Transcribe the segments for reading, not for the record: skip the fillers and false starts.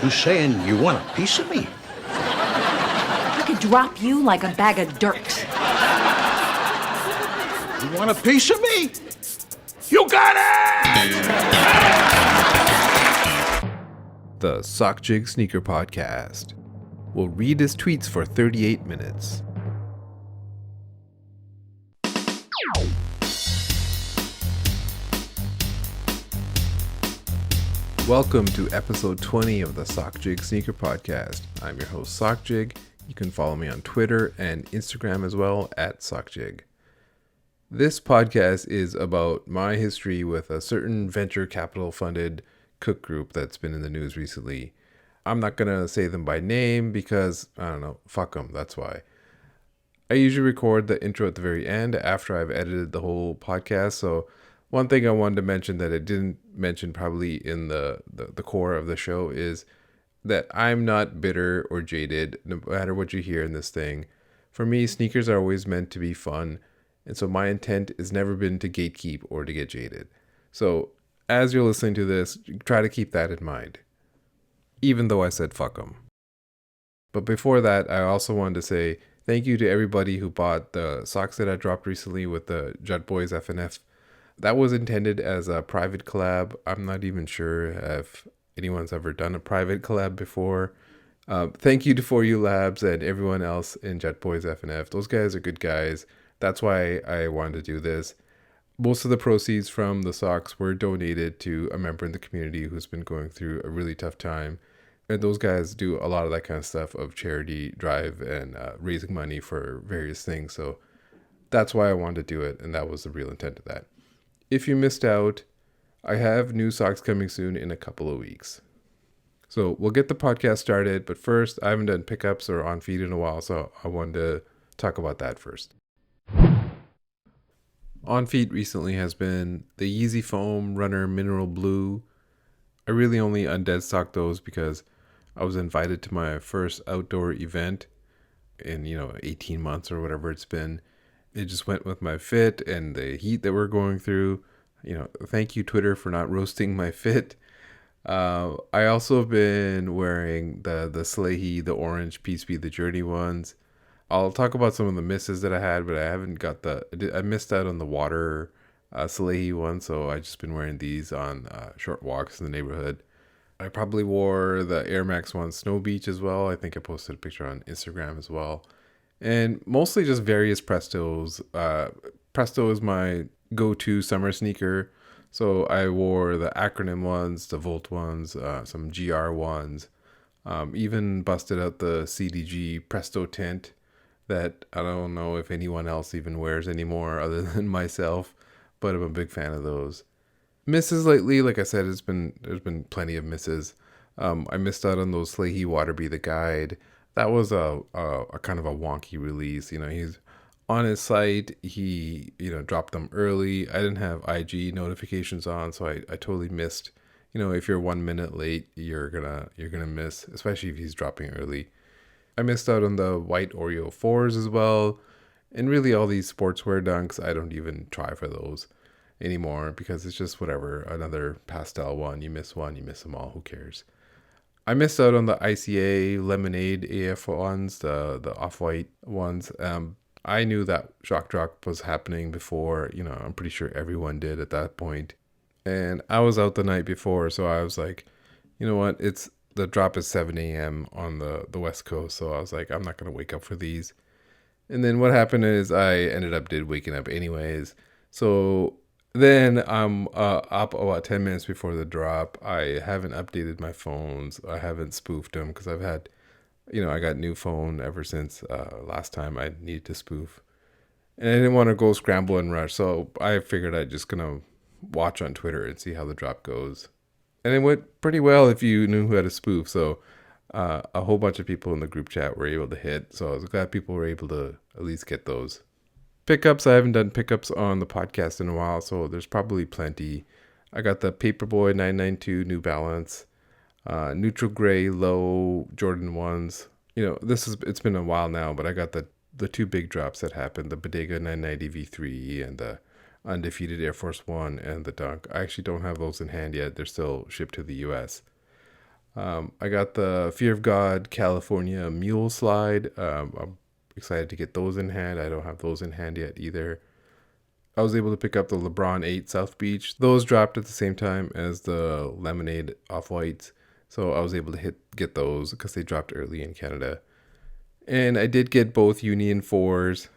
You saying you want a piece of me? I could drop you like a bag of dirt. You want a piece of me? You got it! The Sockjig Sneaker Podcast. We'll read his tweets for 38 minutes. Welcome to episode 20 of the Sockjig Sneaker Podcast. I'm your host, Sockjig. You can follow me on Twitter and Instagram as well, at Sockjig. This podcast is about my history with a certain venture capital funded cook group that's been in the news recently. I'm not going to say them by name because, I don't know, fuck them, that's why. I usually record the intro at the very end after I've edited the whole podcast, so one thing I wanted to mention that I didn't mention probably in the core of the show is that I'm not bitter or jaded, no matter what you hear in this thing. For me, sneakers are always meant to be fun, and so my intent has never been to gatekeep or to get jaded. So as you're listening to this, try to keep that in mind, even though I said fuck them. But before that, I also wanted to say thank you to everybody who bought the socks that I dropped recently with the Jut Boys FNF. That was intended as a private collab. I'm not even sure if anyone's ever done a private collab before. Thank you to For You Labs and everyone else in Jut Boys FNF. Those guys are good guys. That's why I wanted to do this. Most of the proceeds from the socks were donated to a member in the community who's been going through a really tough time. And those guys do a lot of that kind of stuff of charity drive and raising money for various things. So that's why I wanted to do it. And that was the real intent of that. If you missed out, I have new socks coming soon in a couple of weeks. So we'll get the podcast started, but first, I haven't done pickups or on feed in a while, so I wanted to talk about that first. On feed recently has been the Yeezy Foam Runner Mineral Blue. I really only undead stocked those because I was invited to my first outdoor event in, 18 months or whatever it's been. It just went with my fit and the heat that we're going through. Thank you, Twitter, for not roasting my fit. I also have been wearing the Salehi, the orange Peace Be the Journey ones. I'll talk about some of the misses that I had, but I haven't got I missed out on the water Salehi one, so I've just been wearing these on short walks in the neighborhood. I probably wore the Air Max 1 Snow Beach as well. I think I posted a picture on Instagram as well. And mostly just various Prestos. Presto is my go-to summer sneaker. So I wore the acronym ones, the Volt ones, some GR ones. Even busted out the CDG Presto tint that I don't know if anyone else even wears anymore other than myself. But I'm a big fan of those. Misses lately, like I said, there's been plenty of misses. I missed out on those Salehi Water Be the Guide. That was a kind of a wonky release. He's on his site. He, dropped them early. I didn't have IG notifications on, so I totally missed. If you're 1 minute late, you're gonna miss, especially if he's dropping early. I missed out on the white Oreo 4s as well. And really all these sportswear dunks, I don't even try for those anymore because it's just whatever. Another pastel one. You miss them all. Who cares? I missed out on the ICA Lemonade AF ones, the off-white ones. I knew that shock drop was happening before, I'm pretty sure everyone did at that point. And I was out the night before, so I was like, you know what, the drop is 7 a.m. on the West Coast, so I was like, I'm not going to wake up for these. And then what happened is I ended up waking up anyways. So then I'm up about 10 minutes before the drop. I haven't updated my phones. I haven't spoofed them because I've had, I got new phone ever since last time I needed to spoof. And I didn't want to go scramble and rush. So I figured I'd just going to watch on Twitter and see how the drop goes. And it went pretty well if you knew who had a spoof. So a whole bunch of people in the group chat were able to hit. So I was glad people were able to at least get those. Pickups, I haven't done pickups on the podcast in a while, so there's probably plenty. I got the Paperboy 992 New Balance, neutral gray low Jordan 1s. It's been a while now, but I got the two big drops that happened, the Bodega 990 V3 and the Undefeated Air Force One and the Dunk. I actually don't have those in hand yet. They're still shipped to the US. I got the Fear of God California Mule Slide. I'm excited to get those in hand. I don't have those in hand yet either. I was able to pick up the LeBron 8 South Beach. Those dropped at the same time as the Lemonade Off-Whites. So I was able to get those because they dropped early in Canada. And I did get both Union 4s.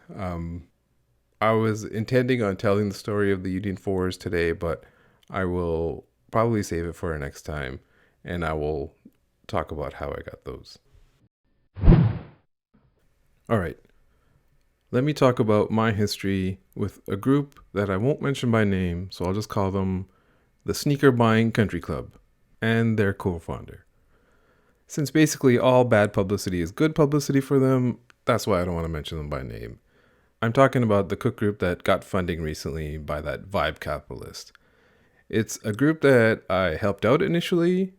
I was intending on telling the story of the Union 4s today, but I will probably save it for our next time. And I will talk about how I got those. All right. Let me talk about my history with a group that I won't mention by name, so I'll just call them the Sneaker Buying Country Club and their co-founder. Since basically all bad publicity is good publicity for them, that's why I don't want to mention them by name. I'm talking about the cook group that got funding recently by that Vibe capitalist. It's a group that I helped out initially,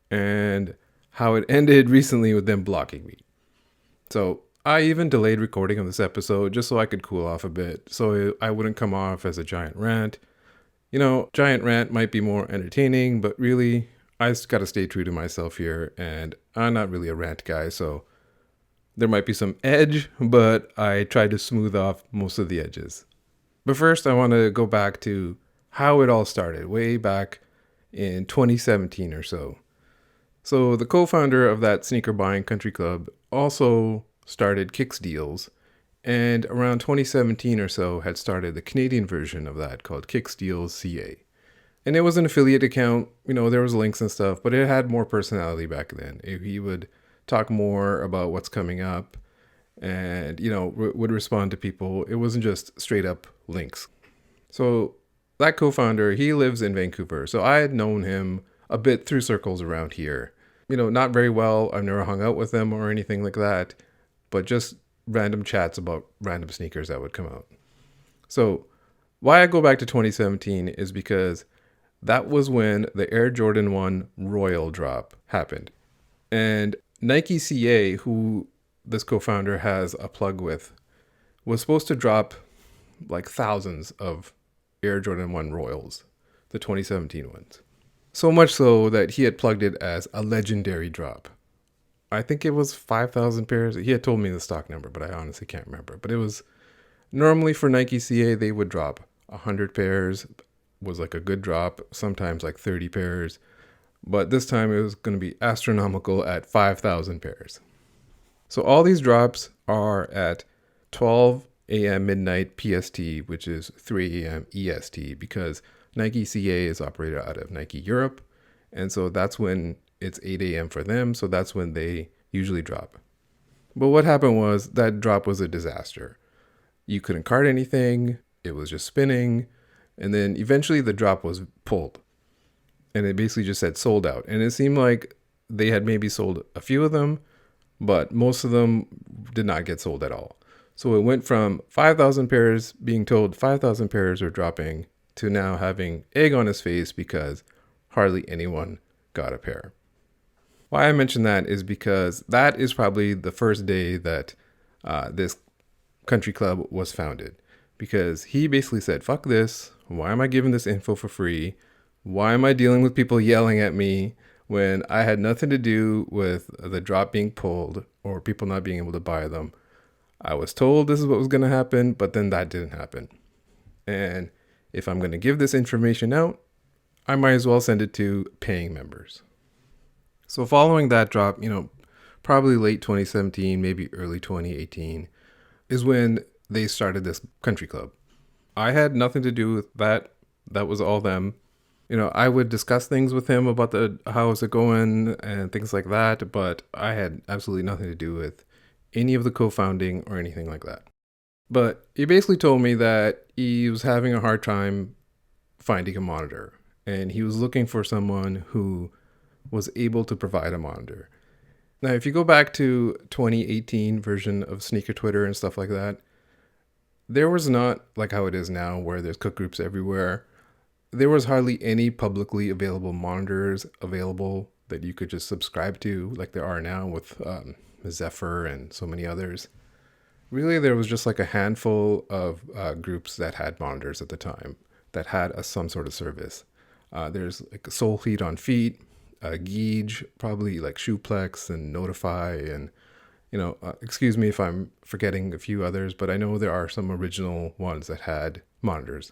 and how it ended recently with them blocking me. So I even delayed recording of this episode just so I could cool off a bit, so I wouldn't come off as a giant rant. You know, giant rant might be more entertaining, but really, I just gotta stay true to myself here, and I'm not really a rant guy, so there might be some edge, but I try to smooth off most of the edges. But first, I want to go back to how it all started, way back in 2017 or so. So the co-founder of that Sneaker Buying Country Club also started Kicks Deals, and around 2017 or so had started the Canadian version of that called Kicks Deals CA. And it was an affiliate account, you know, there was links and stuff, but it had more personality back then. He would talk more about what's coming up and, you know, would respond to people. It wasn't just straight up links. So that co-founder, he lives in Vancouver. So I had known him a bit through circles around here. You know, not very well. I've never hung out with him or anything like that, but just random chats about random sneakers that would come out. So why I go back to 2017 is because that was when the Air Jordan 1 Royal drop happened. And Nike CA, who this co-founder has a plug with, was supposed to drop like thousands of Air Jordan 1 Royals, the 2017 ones. So much so that he had plugged it as a legendary drop. I think it was 5,000 pairs. He had told me the stock number, but I honestly can't remember. But it was normally for Nike CA, they would drop 100 pairs, was like a good drop, sometimes like 30 pairs. But this time it was going to be astronomical at 5,000 pairs. So all these drops are at 12 a.m. midnight PST, which is 3 a.m. EST, because Nike CA is operated out of Nike Europe. And so that's when it's 8 a.m. for them. So that's when they usually drop. But what happened was that drop was a disaster. You couldn't cart anything. It was just spinning. And then eventually the drop was pulled. And it basically just said sold out. And it seemed like they had maybe sold a few of them, but most of them did not get sold at all. So it went from 5,000 pairs being told 5,000 pairs are dropping to now having egg on his face because hardly anyone got a pair. Why I mention that is because that is probably the first day that this country club was founded. Because he basically said, fuck this. Why am I giving this info for free? Why am I dealing with people yelling at me when I had nothing to do with the drop being pulled or people not being able to buy them? I was told this is what was going to happen, but then that didn't happen. And if I'm going to give this information out, I might as well send it to paying members. So following that drop, probably late 2017, maybe early 2018, is when they started this country club. I had nothing to do with that. That was all them. I would discuss things with him about how is it going and things like that, but I had absolutely nothing to do with any of the co-founding or anything like that. But he basically told me that he was having a hard time finding a monitor, and he was looking for someone who was able to provide a monitor. Now, if you go back to 2018 version of Sneaker Twitter and stuff like that, there was not like how it is now where there's cook groups everywhere. There was hardly any publicly available monitors available that you could just subscribe to like there are now with Zephyr and so many others. Really, there was just like a handful of groups that had monitors at the time that had some sort of service. There's like Soul Heat on Feet. Gauge, probably like Shoeplex and Notify, and excuse me if I'm forgetting a few others, but I know there are some original ones that had monitors.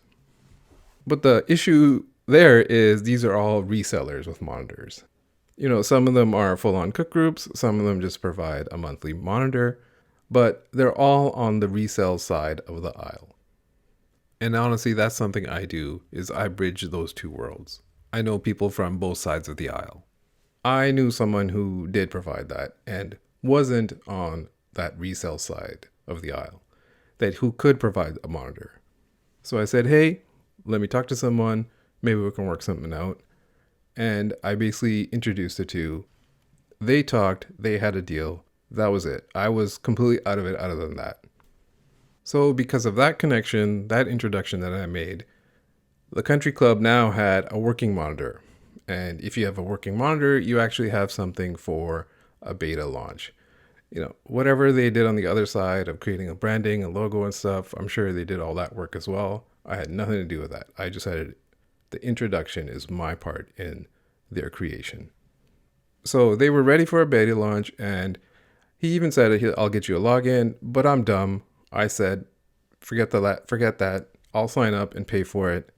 But the issue there is these are all resellers with monitors. Some of them are full-on cook groups, some of them just provide a monthly monitor, but they're all on the resale side of the aisle. And honestly, that's something I do, is I bridge those two worlds. I know people from both sides of the aisle. I knew someone who did provide that and wasn't on that resale side of the aisle, who could provide a monitor. So I said, hey, let me talk to someone. Maybe we can work something out. And I basically introduced the two. They talked, they had a deal. That was it. I was completely out of it other than that. So because of that connection, that introduction that I made, the country club now had a working monitor. And if you have a working monitor, you actually have something for a beta launch. Whatever they did on the other side of creating a branding and logo and stuff, I'm sure they did all that work as well. I had nothing to do with that. I just had the introduction is my part in their creation. So they were ready for a beta launch, and he even said, I'll get you a login, but I'm dumb. I said, forget that. I'll sign up and pay for it.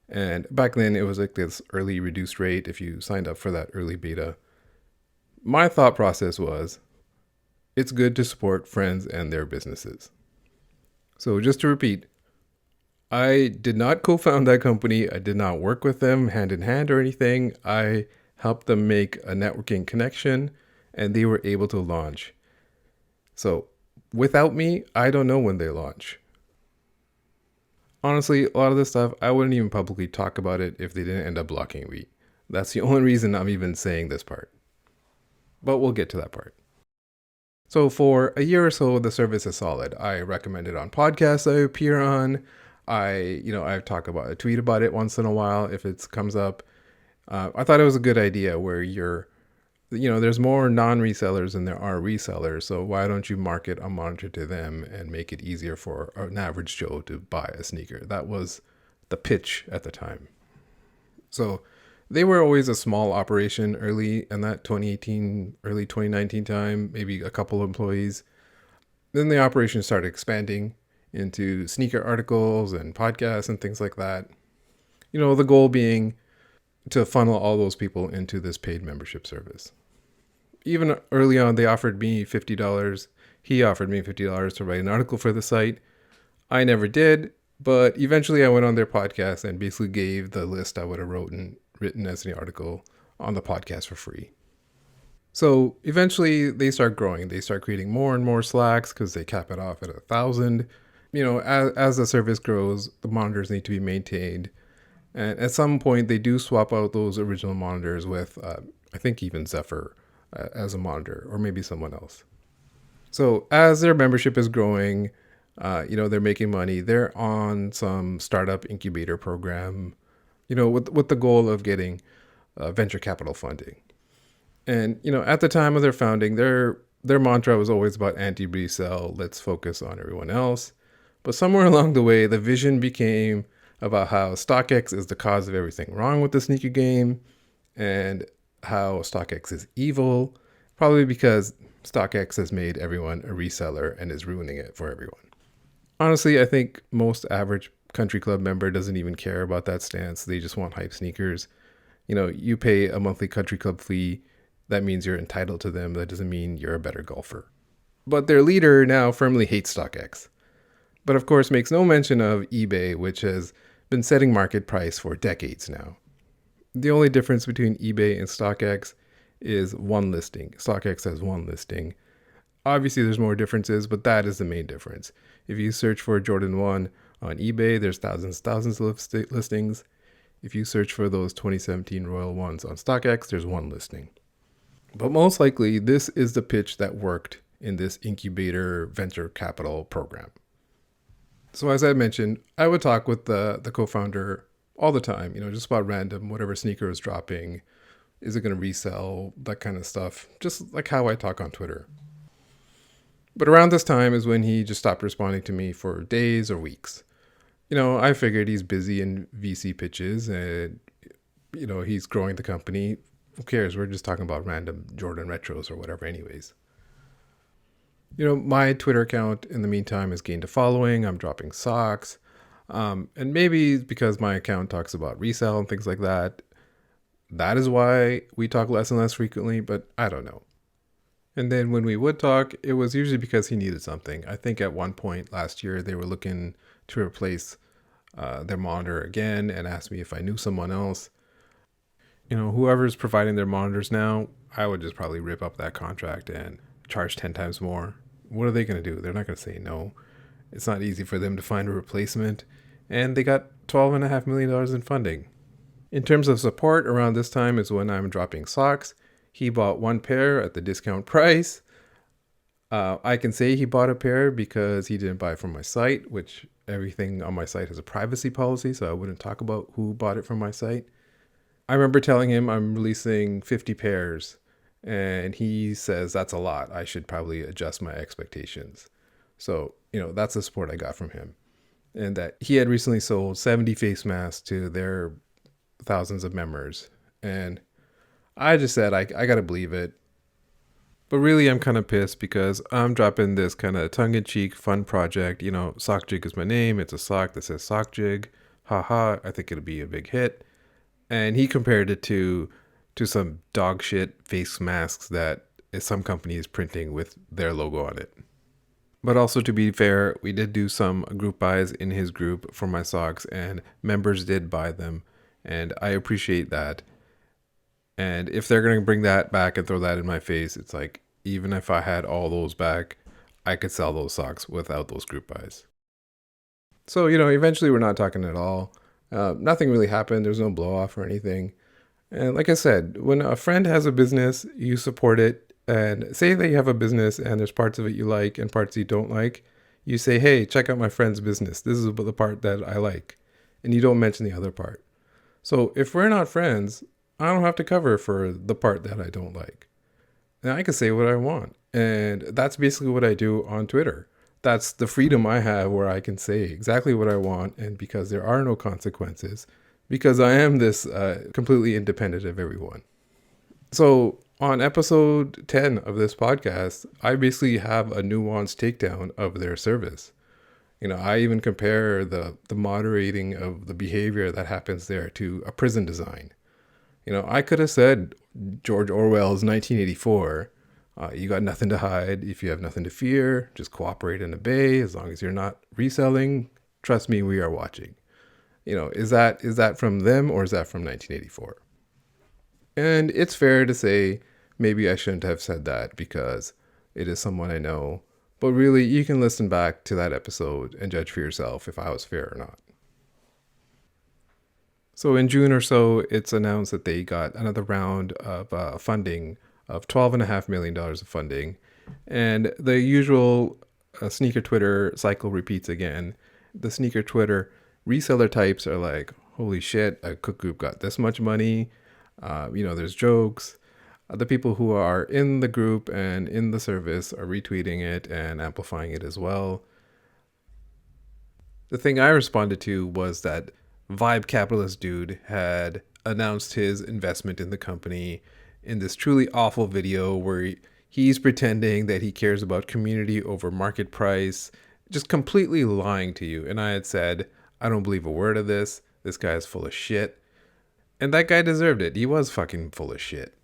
And back then it was like this early reduced rate if you signed up for that early beta. My thought process was, it's good to support friends and their businesses. So just to repeat, I did not co-found that company. I did not work with them hand in hand or anything. I helped them make a networking connection and they were able to launch. So without me, I don't know when they launch. Honestly, a lot of this stuff, I wouldn't even publicly talk about it if they didn't end up blocking me. That's the only reason I'm even saying this part. But we'll get to that part. So for a year or so, the service is solid. I recommend it on podcasts I appear on. I tweet about it once in a while if it comes up. I thought it was a good idea where there's more non-resellers than there are resellers. So why don't you market a monitor to them and make it easier for an average Joe to buy a sneaker? That was the pitch at the time. So they were always a small operation early in that 2018, early 2019 time, maybe a couple of employees. Then the operation started expanding into sneaker articles and podcasts and things like that. The goal being to funnel all those people into this paid membership service. Even early on, they offered me $50. He offered me $50 to write an article for the site. I never did, but eventually I went on their podcast and basically gave the list I would have written as an article on the podcast for free. So eventually they start growing. They start creating more and more Slacks because they cap it off at 1,000. As the service grows, the monitors need to be maintained. And at some point, they do swap out those original monitors with, I think, even Zephyr as a monitor, or maybe someone else. So as their membership is growing, they're making money. They're on some startup incubator program, with the goal of getting venture capital funding. And, at the time of their founding, their mantra was always about anti-resell. Let's focus on everyone else. But somewhere along the way, the vision became about how StockX is the cause of everything wrong with the sneaker game and how StockX is evil, probably because StockX has made everyone a reseller and is ruining it for everyone. Honestly, I think most average country club member doesn't even care about that stance. They just want hype sneakers. You pay a monthly country club fee. That means you're entitled to them. That doesn't mean you're a better golfer. But their leader now firmly hates StockX. But of course makes no mention of eBay, which has been setting market price for decades now. The only difference between eBay and StockX is one listing. StockX has one listing. Obviously there's more differences, but that is the main difference. If you search for Jordan 1 on eBay, there's thousands of listings. If you search for those 2017 Royal ones on StockX, there's one listing. But most likely this is the pitch that worked in this incubator venture capital program. So as I mentioned, I would talk with the co-founder all the time, just about random, whatever sneaker is dropping. Is it going to resell? That kind of stuff. Just like how I talk on Twitter. But around this time is when he just stopped responding to me for days or weeks. I figured he's busy in VC pitches and, he's growing the company. who cares? We're just talking about random Jordan retros or whatever anyways. My Twitter account in the meantime has gained a following. I'm dropping socks. And maybe it's because my account talks about resale and things like that. That is why we talk less and less frequently, but I don't know. And then when we would talk, it was usually because he needed something. I think at one point last year, they were looking to replace their monitor again and asked me if I knew someone else. Whoever's providing their monitors now, I would just probably rip up that contract and charge 10 times more. What are they going to do? They're not going to say no. It's not easy for them to find a replacement. And they got $12.5 million in funding. In terms of support, around this time is when I'm dropping socks. He bought one pair at the discount price. I can say he bought a pair because he didn't buy it from my site, which everything on my site has a privacy policy, so I wouldn't talk about who bought it from my site. I remember telling him I'm releasing 50 pairs, and he says that's a lot. I should probably adjust my expectations. So, that's the support I got from him. And that he had recently sold 70 face masks to their thousands of members. And I just said, I got to believe it. But really, I'm kind of pissed because I'm dropping this kind of tongue-in-cheek fun project. Sockjig is my name. It's a sock that says Sockjig. Haha, I think it'll be a big hit. And he compared it to some dog shit face masks that some company is printing with their logo on it. But also, to be fair, we did do some group buys in his group for my socks, and members did buy them. And I appreciate that. And if they're going to bring that back and throw that in my face, it's like, even if I had all those back, I could sell those socks without those group buys. So, eventually we're not talking at all. Nothing really happened. There's no blow off or anything. And like I said, when a friend has a business, you support it. And say that you have a business and there's parts of it you like and parts you don't like. You say, hey, check out my friend's business. This is the part that I like. And you don't mention the other part. So if we're not friends, I don't have to cover for the part that I don't like. And I can say what I want. And that's basically what I do on Twitter. That's the freedom I have where I can say exactly what I want. And because there are no consequences, because I am this completely independent of everyone. So on episode 10 of this podcast, I basically have a nuanced takedown of their service. I even compare the moderating of the behavior that happens there to a prison design. I could have said George Orwell's 1984, you got nothing to hide. If you have nothing to fear, just cooperate and obey. As long as you're not reselling, trust me, we are watching. Is that from them or is that from 1984? And it's fair to say maybe I shouldn't have said that because it is someone I know. But really, you can listen back to that episode and judge for yourself if I was fair or not. So in June or so, it's announced that they got another round of funding of $12.5 million of funding. And the usual sneaker Twitter cycle repeats again. The sneaker Twitter reseller types are like, holy shit, a cook group got this much money. There's jokes. The people who are in the group and in the service are retweeting it and amplifying it as well. The thing I responded to was that Vibe Capitalist dude had announced his investment in the company in this truly awful video where he's pretending that he cares about community over market price, just completely lying to you. And I had said, I don't believe a word of this. This guy is full of shit. And that guy deserved it. He was fucking full of shit.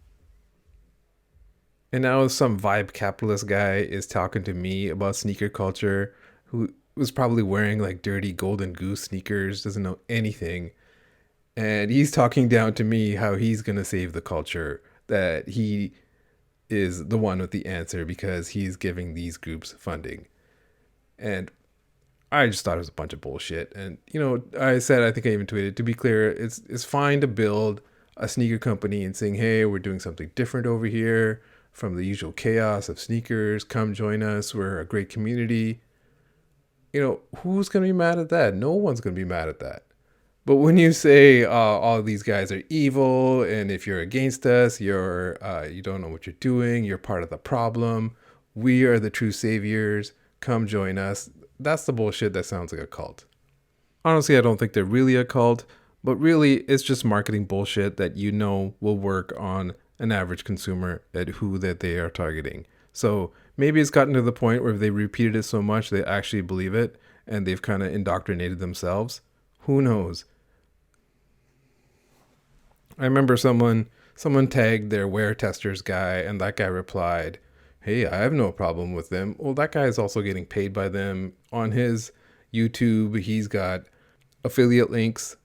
And now some Vibe Capitalist guy is talking to me about sneaker culture, who was probably wearing like dirty Golden Goose sneakers, doesn't know anything. And he's talking down to me how he's going to save the culture, that he is the one with the answer because he's giving these groups funding. And I just thought it was a bunch of bullshit. And, I said, I think I even tweeted, to be clear, it's fine to build a sneaker company and saying, hey, we're doing something different over here from the usual chaos of sneakers. Come join us. We're a great community. Who's going to be mad at that? No one's going to be mad at that. But when you say all of these guys are evil, and if you're against us, you don't know what you're doing, you're part of the problem, we are the true saviors, come join us. That's the bullshit that sounds like a cult. Honestly, I don't think they're really a cult, But really, it's just marketing bullshit that will work on an average consumer at who that they are targeting. So maybe it's gotten to the point where if they repeated it so much, they actually believe it and they've kind of indoctrinated themselves. Who knows? I remember someone tagged their wear testers guy, and that guy replied, "Hey, I have no problem with them." Well, that guy is also getting paid by them. On his YouTube, he's got affiliate links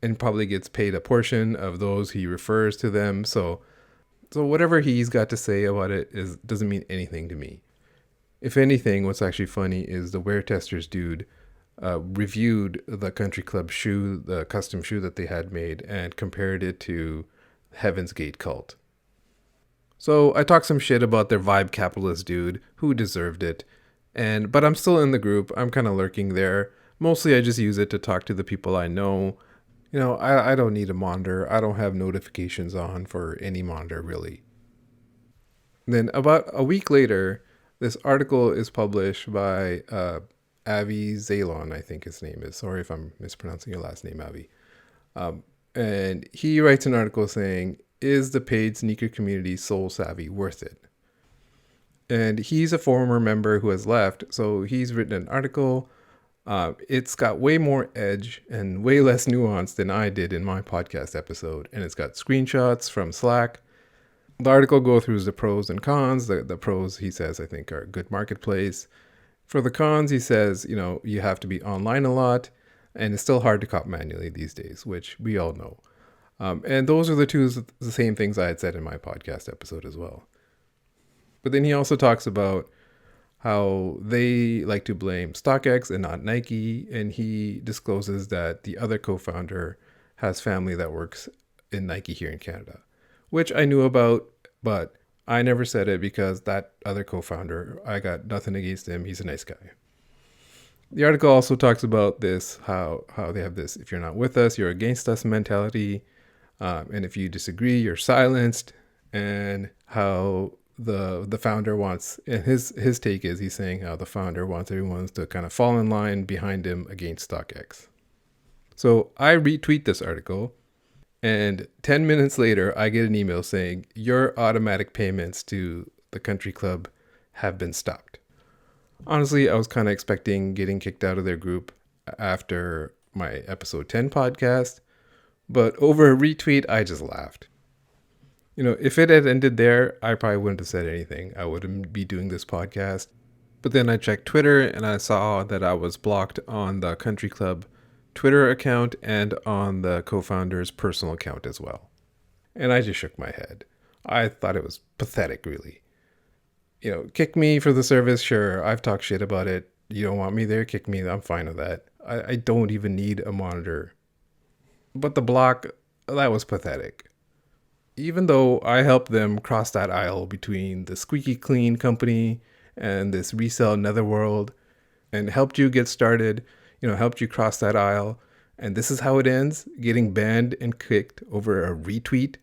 and probably gets paid a portion of those he refers to them. So whatever he's got to say about it doesn't mean anything to me. If anything, what's actually funny is the wear testers dude reviewed the Country Club shoe, the custom shoe that they had made, and compared it to Heaven's Gate Cult. So I talked some shit about their vibe capitalist dude who deserved it. But I'm still in the group. I'm kind of lurking there. Mostly I just use it to talk to the people I know. I don't need a monitor. I don't have notifications on for any monitor, really. Then about a week later, this article is published by Avi Zalon, I think his name is. Sorry if I'm mispronouncing your last name, Avi. And he writes an article saying, "Is the paid sneaker community soul savvy worth it?" And he's a former member who has left, so he's written an article. It's got way more edge and way less nuance than I did in my podcast episode. And it's got screenshots from Slack. The article goes through the pros and cons. The pros, he says, I think, are a good marketplace. For the cons, he says, you have to be online a lot. And it's still hard to cop manually these days, which we all know. And those are the same things I had said in my podcast episode as well. But then he also talks about how they like to blame StockX and not Nike. And he discloses that the other co-founder has family that works in Nike here in Canada, which I knew about, but I never said it because that other co-founder, I got nothing against him. He's a nice guy. The article also talks about this, how they have this, if you're not with us, you're against us mentality. And if you disagree, you're silenced. And how the founder wants, and his take is, he's saying how the founder wants everyone to kind of fall in line behind him against StockX. So I retweet this article, and 10 minutes later, I get an email saying, "Your automatic payments to the Country Club have been stopped." Honestly, I was kind of expecting getting kicked out of their group after my episode 10 podcast, but over a retweet, I just laughed. If it had ended there, I probably wouldn't have said anything. I wouldn't be doing this podcast. But then I checked Twitter and I saw that I was blocked on the Country Club Twitter account and on the co-founder's personal account as well. And I just shook my head. I thought it was pathetic, really. Kick me for the service, sure. I've talked shit about it. You don't want me there, kick me. I'm fine with that. I don't even need a monitor. But the block, that was pathetic. Even though I helped them cross that aisle between the squeaky clean company and this resell Netherworld, and helped you get started, helped you cross that aisle. And this is how it ends, getting banned and kicked over a retweet,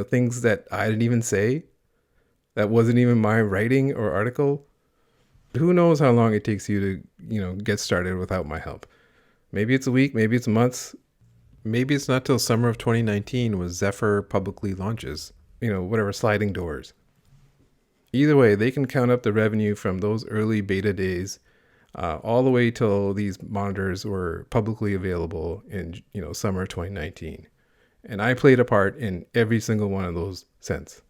things that I didn't even say. That wasn't even my writing or article. Who knows how long it takes you to, get started without my help. Maybe it's a week, maybe it's months. Maybe it's not till summer of 2019 when Zephyr publicly launches, whatever, sliding doors. Either way, they can count up the revenue from those early beta days all the way till these monitors were publicly available in, summer 2019. And I played a part in every single one of those since.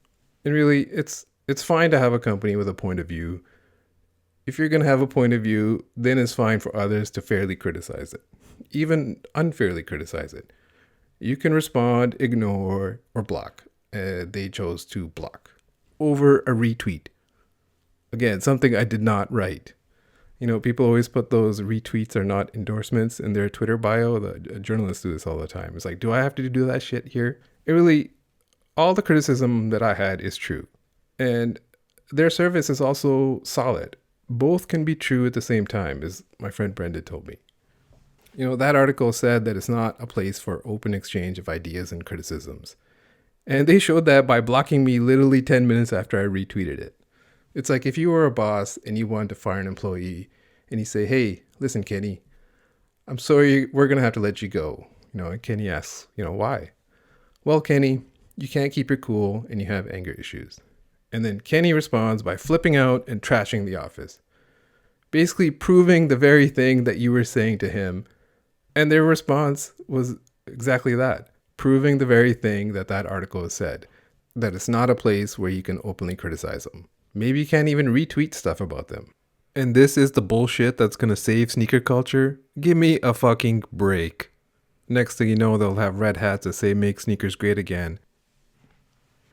And really, it's fine to have a company with a point of view. If you're going to have a point of view, then it's fine for others to fairly criticize it. Even unfairly criticize it. You can respond, ignore, or block. They chose to block over a retweet. Again, something I did not write. People always put those retweets are not endorsements in their Twitter bio. The journalists do this all the time. It's like, do I have to do that shit here? All the criticism that I had is true. And their service is also solid. Both can be true at the same time, as my friend Brendan told me. That article said that it's not a place for open exchange of ideas and criticisms. And they showed that by blocking me literally 10 minutes after I retweeted it. It's like if you were a boss and you wanted to fire an employee and you say, "Hey, listen, Kenny, I'm sorry, we're going to have to let you go. And Kenny asks, why? Well, Kenny, you can't keep your cool and you have anger issues. And then Kenny responds by flipping out and trashing the office, basically proving the very thing that you were saying to him. And their response was exactly that, proving the very thing that article has said, that it's not a place where you can openly criticize them. Maybe you can't even retweet stuff about them. And this is the bullshit that's going to save sneaker culture? Give me a fucking break. Next thing you know, they'll have red hats that say make sneakers great again.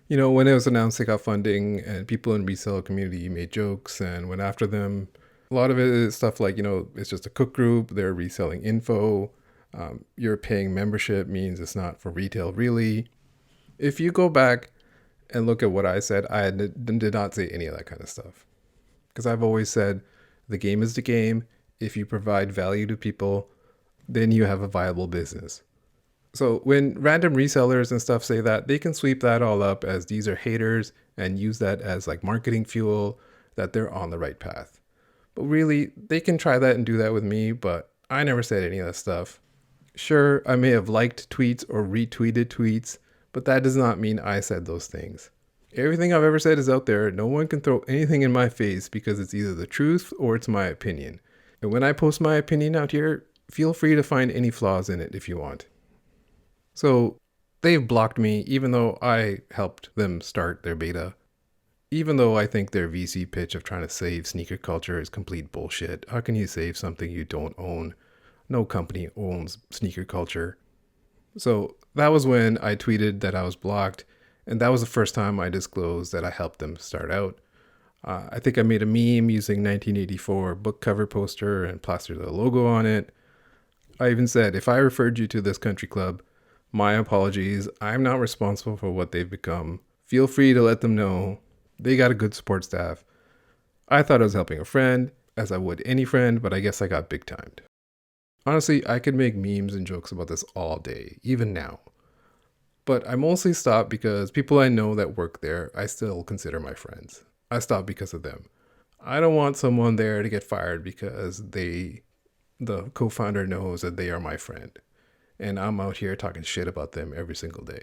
When it was announced they got funding and people in resale community made jokes and went after them, a lot of it is stuff like, it's just a cook group, they're reselling info, you're paying membership means it's not for retail really. If you go back and look at what I said, I did not say any of that kind of stuff. Because I've always said the game is the game. If you provide value to people, then you have a viable business. So when random resellers and stuff say that, they can sweep that all up as these are haters and use that as like marketing fuel, that they're on the right path. But really, they can try that and do that with me, but I never said any of that stuff. Sure, I may have liked tweets or retweeted tweets, but that does not mean I said those things. Everything I've ever said is out there. No one can throw anything in my face because it's either the truth or it's my opinion. And when I post my opinion out here, feel free to find any flaws in it if you want. So they've blocked me even though I helped them start their beta. Even though I think their VC pitch of trying to save sneaker culture is complete bullshit. How can you save something you don't own? No company owns sneaker culture. So that was when I tweeted that I was blocked. And that was the first time I disclosed that I helped them start out. I think I made a meme using 1984 book cover poster and plastered the logo on it. I even said, if I referred you to this country club, my apologies. I'm not responsible for what they've become. Feel free to let them know. They got a good support staff. I thought I was helping a friend, as I would any friend, but I guess I got big timed. Honestly, I could make memes and jokes about this all day, even now. But I mostly stopped because people I know that work there, I still consider my friends. I stopped because of them. I don't want someone there to get fired because the co-founder knows that they are my friend. And I'm out here talking shit about them every single day.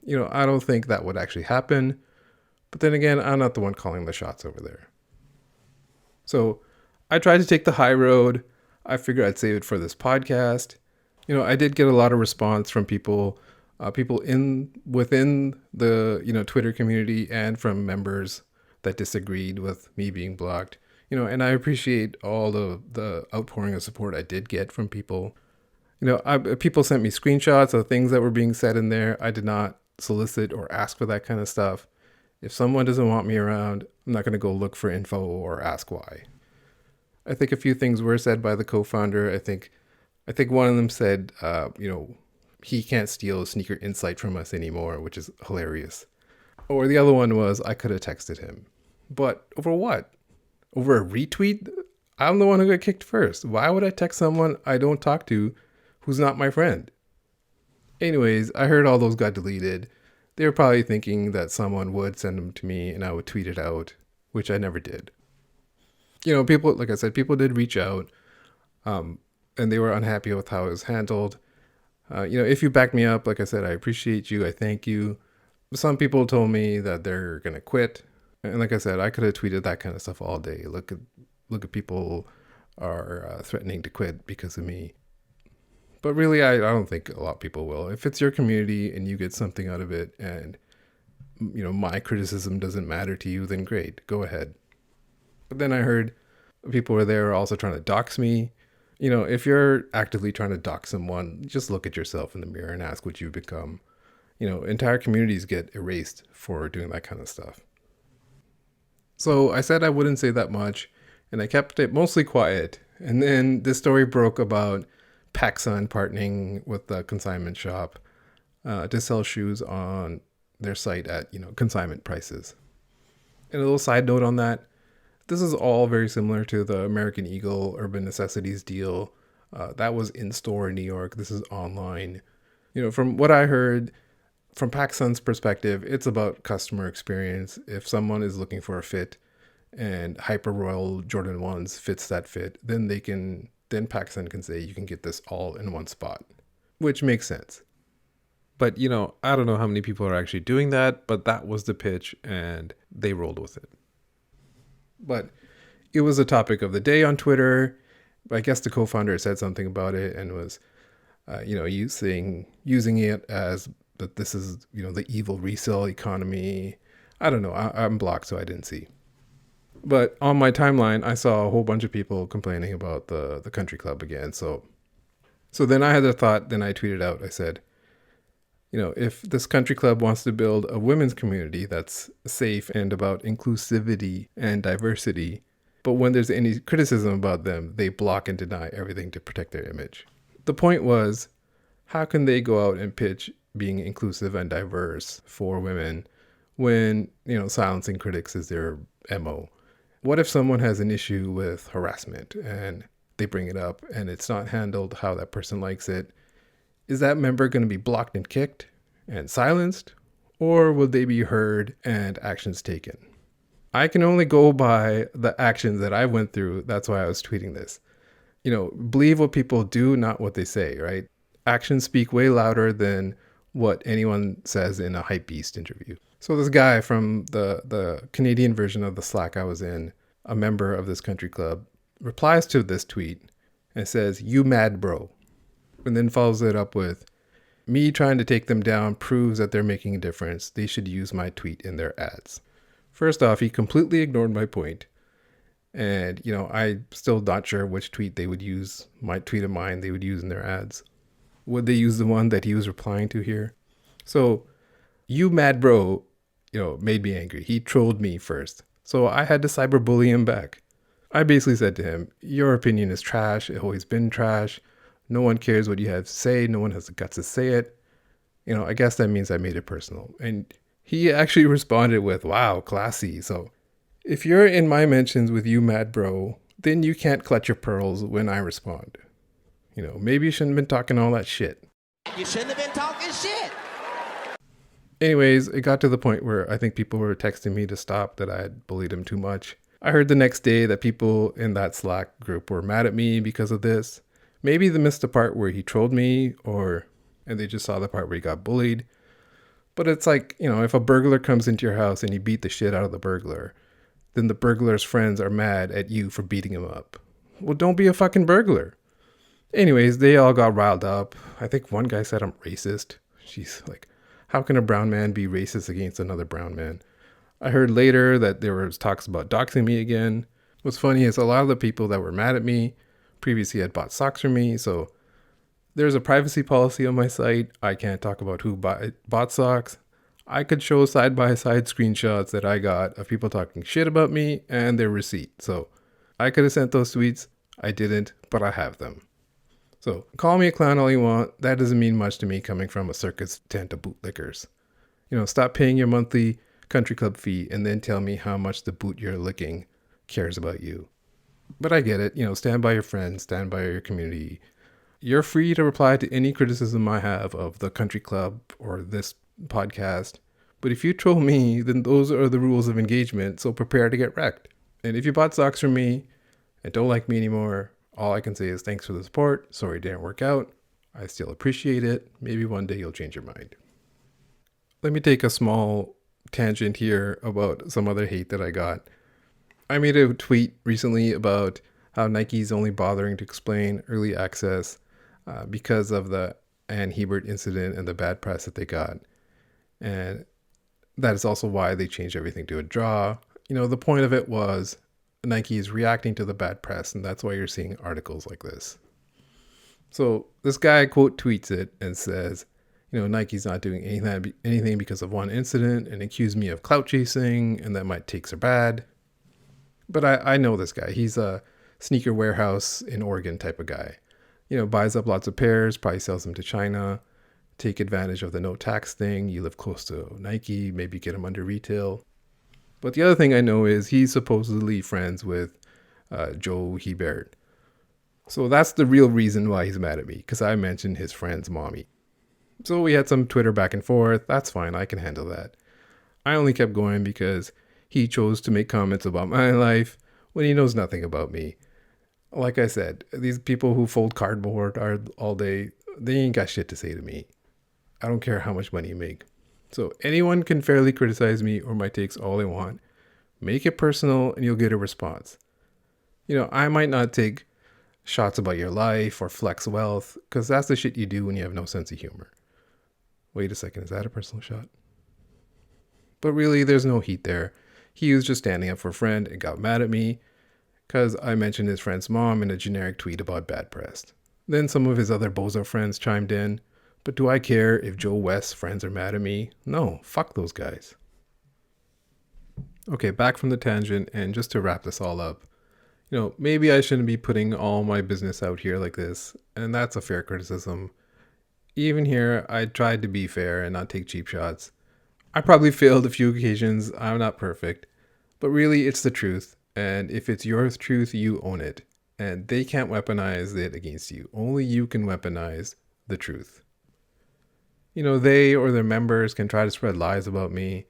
I don't think that would actually happen. But then again, I'm not the one calling the shots over there. So I tried to take the high road. I figured I'd save it for this podcast. I did get a lot of response from people within the Twitter community and from members that disagreed with me being blocked. And I appreciate all the outpouring of support I did get from people. People sent me screenshots of things that were being said in there. I did not solicit or ask for that kind of stuff. If someone doesn't want me around, I'm not going to go look for info or ask why. I think a few things were said by the co-founder. I think one of them said, he can't steal sneaker insight from us anymore, which is hilarious. Or the other one was, I could have texted him. But over what? Over a retweet? I'm the one who got kicked first. Why would I text someone I don't talk to who's not my friend? Anyways, I heard all those got deleted. They were probably thinking that someone would send them to me and I would tweet it out, which I never did. People, like I said, people did reach out, and they were unhappy with how it was handled. If you back me up, like I said, I appreciate you. I thank you. Some people told me that they're going to quit. And like I said, I could have tweeted that kind of stuff all day. Look at people are threatening to quit because of me. But really, I don't think a lot of people will. If it's your community and you get something out of it and, my criticism doesn't matter to you, then great, go ahead. But then I heard people were there also trying to dox me. If you're actively trying to dox someone, just look at yourself in the mirror and ask what you've become. Entire communities get erased for doing that kind of stuff. So I said I wouldn't say that much, and I kept it mostly quiet. And then this story broke about PacSun partnering with the consignment shop to sell shoes on their site at consignment prices. And a little side note on that, this is all very similar to the American Eagle Urban Necessities deal. That was in store in New York. This is online. From what I heard, from PacSun's perspective, it's about customer experience. If someone is looking for a fit and Hyper Royal Jordan 1s fits that fit, then PacSun can say you can get this all in one spot. which makes sense. But, I don't know how many people are actually doing that, but that was the pitch and they rolled with it. But it was a topic of the day on Twitter. I guess the co-founder said something about it and was, using it as that this is, the evil resale economy. I don't know. I'm blocked, so I didn't see. But on my timeline, I saw a whole bunch of people complaining about the country club again. So then I had a thought. Then I tweeted out. I said, if this country club wants to build a women's community that's safe and about inclusivity and diversity, but when there's any criticism about them, they block and deny everything to protect their image. The point was, how can they go out and pitch being inclusive and diverse for women when, silencing critics is their MO? What if someone has an issue with harassment and they bring it up and it's not handled how that person likes it? Is that member going to be blocked and kicked and silenced? Or will they be heard and actions taken? I can only go by the actions that I went through. That's why I was tweeting this. Believe what people do, not what they say, right? Actions speak way louder than what anyone says in a hypebeast interview. So this guy from the Canadian version of the Slack I was in, a member of this country club, replies to this tweet and says, "You mad bro," and then follows it up with, "Me trying to take them down proves that they're making a difference. They should use my tweet in their ads." First off, he completely ignored my point. And, I'm still not sure which tweet they would use, my tweet of mine they would use in their ads. Would they use the one that he was replying to here? So, "You mad bro," made me angry. He trolled me first. So I had to cyberbully him back. I basically said to him, "Your opinion is trash. It's always been trash. No one cares what you have to say. No one has the guts to say it." I guess that means I made it personal. And he actually responded with, "Wow, classy." So if you're in my mentions with "you mad bro," then you can't clutch your pearls when I respond. Maybe you shouldn't have been talking all that shit. You shouldn't have been talking shit. Anyways, it got to the point where I think people were texting me to stop, that I had bullied him too much. I heard the next day that people in that Slack group were mad at me because of this. Maybe they missed the part where he trolled me, and they just saw the part where he got bullied. But it's like, if a burglar comes into your house and you beat the shit out of the burglar, then the burglar's friends are mad at you for beating him up. Well, don't be a fucking burglar. Anyways, they all got riled up. I think one guy said I'm racist. She's like, how can a brown man be racist against another brown man? I heard later that there was talks about doxing me again. What's funny is a lot of the people that were mad at me previously had bought socks from me. So there's a privacy policy on my site. I can't talk about who bought socks. I could show side-by-side screenshots that I got of people talking shit about me and their receipt. So I could have sent those tweets. I didn't, but I have them. So call me a clown all you want. That doesn't mean much to me coming from a circus tent of bootlickers. Stop paying your monthly country club fee and then tell me how much the boot you're licking cares about you. But I get it. Stand by your friends, stand by your community. You're free to reply to any criticism I have of the country club or this podcast. But if you troll me, then those are the rules of engagement. So prepare to get wrecked. And if you bought socks from me and don't like me anymore, all I can say is thanks for the support. Sorry it didn't work out. I still appreciate it. Maybe one day you'll change your mind. Let me take a small tangent here about some other hate that I got. I made a tweet recently about how Nike's only bothering to explain early access because of the Ann Hebert incident and the bad press that they got. And that is also why they changed everything to a draw. The point of it was Nike is reacting to the bad press, and that's why you're seeing articles like this. So this guy quote tweets it and says, Nike's not doing anything because of one incident, and accused me of clout chasing and that my takes are bad. But I know this guy. He's a sneaker warehouse in Oregon type of guy. Buys up lots of pairs, probably sells them to China, take advantage of the no tax thing. You live close to Nike, maybe get them under retail. But the other thing I know is he's supposedly friends with Joe Hebert. So that's the real reason why he's mad at me, because I mentioned his friend's mommy. So we had some Twitter back and forth. That's fine. I can handle that. I only kept going because he chose to make comments about my life when he knows nothing about me. Like I said, these people who fold cardboard all day they ain't got shit to say to me. I don't care how much money you make. So anyone can fairly criticize me or my takes all they want. Make it personal and you'll get a response. I might not take shots about your life or flex wealth, because that's the shit you do when you have no sense of humor. Wait a second, is that a personal shot? But really, there's no heat there. He was just standing up for a friend and got mad at me because I mentioned his friend's mom in a generic tweet about bad press. Then some of his other bozo friends chimed in. But do I care if Joe West's friends are mad at me? No, fuck those guys. Okay, back from the tangent, and just to wrap this all up, maybe I shouldn't be putting all my business out here like this, and that's a fair criticism. Even here, I tried to be fair and not take cheap shots. I probably failed a few occasions. I'm not perfect, but really it's the truth. And if it's your truth, you own it. And they can't weaponize it against you. Only you can weaponize the truth. They or their members can try to spread lies about me.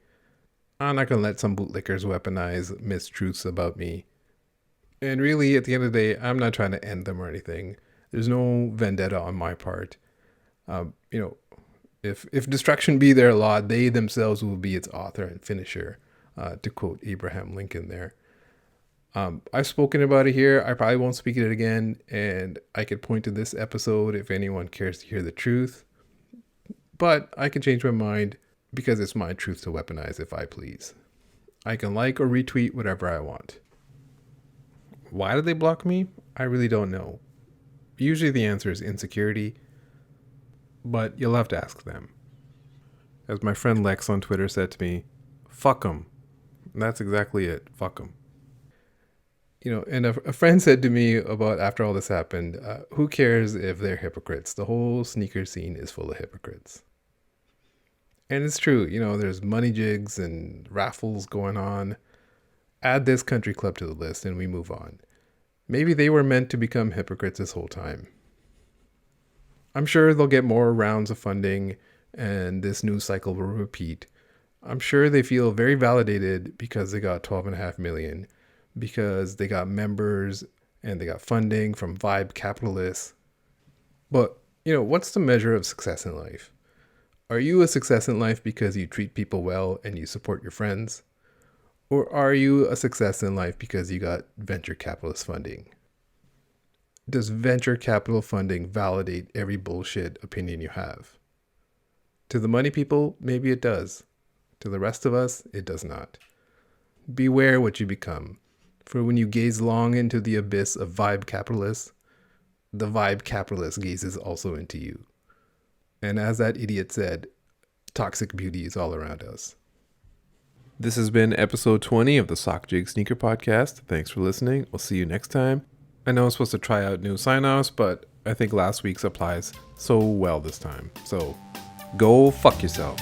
I'm not going to let some bootlickers weaponize mistruths about me. And really, at the end of the day, I'm not trying to end them or anything. There's no vendetta on my part. If destruction be their lot, they themselves will be its author and finisher, to quote Abraham Lincoln there. I've spoken about it here. I probably won't speak it again, and I could point to this episode if anyone cares to hear the truth. But I can change my mind because it's my truth to weaponize if I please. I can like or retweet whatever I want. Why did they block me? I really don't know. Usually the answer is insecurity, but you'll have to ask them. As my friend Lex on Twitter said to me, fuck them. That's exactly it. Fuck them. And a friend said to me about after all this happened, who cares if they're hypocrites? The whole sneaker scene is full of hypocrites. And it's true, there's money jigs and raffles going on. Add this country club to the list and we move on. Maybe they were meant to become hypocrites this whole time. I'm sure they'll get more rounds of funding and this news cycle will repeat. I'm sure they feel very validated because they got 12.5 million, because they got members and they got funding from vibe capitalists. But, what's the measure of success in life? Are you a success in life because you treat people well and you support your friends? Or are you a success in life because you got venture capitalist funding? Does venture capital funding validate every bullshit opinion you have? To the money people, maybe it does. To the rest of us, it does not. Beware what you become. For when you gaze long into the abyss of vibe capitalists, the vibe capitalist gazes also into you. And as that idiot said, toxic beauty is all around us. This has been episode 20 of the Sockjig Sneaker Podcast. Thanks for listening. We'll see you next time. I know I'm supposed to try out new sign-offs, but I think last week's applies so well this time. So go fuck yourself.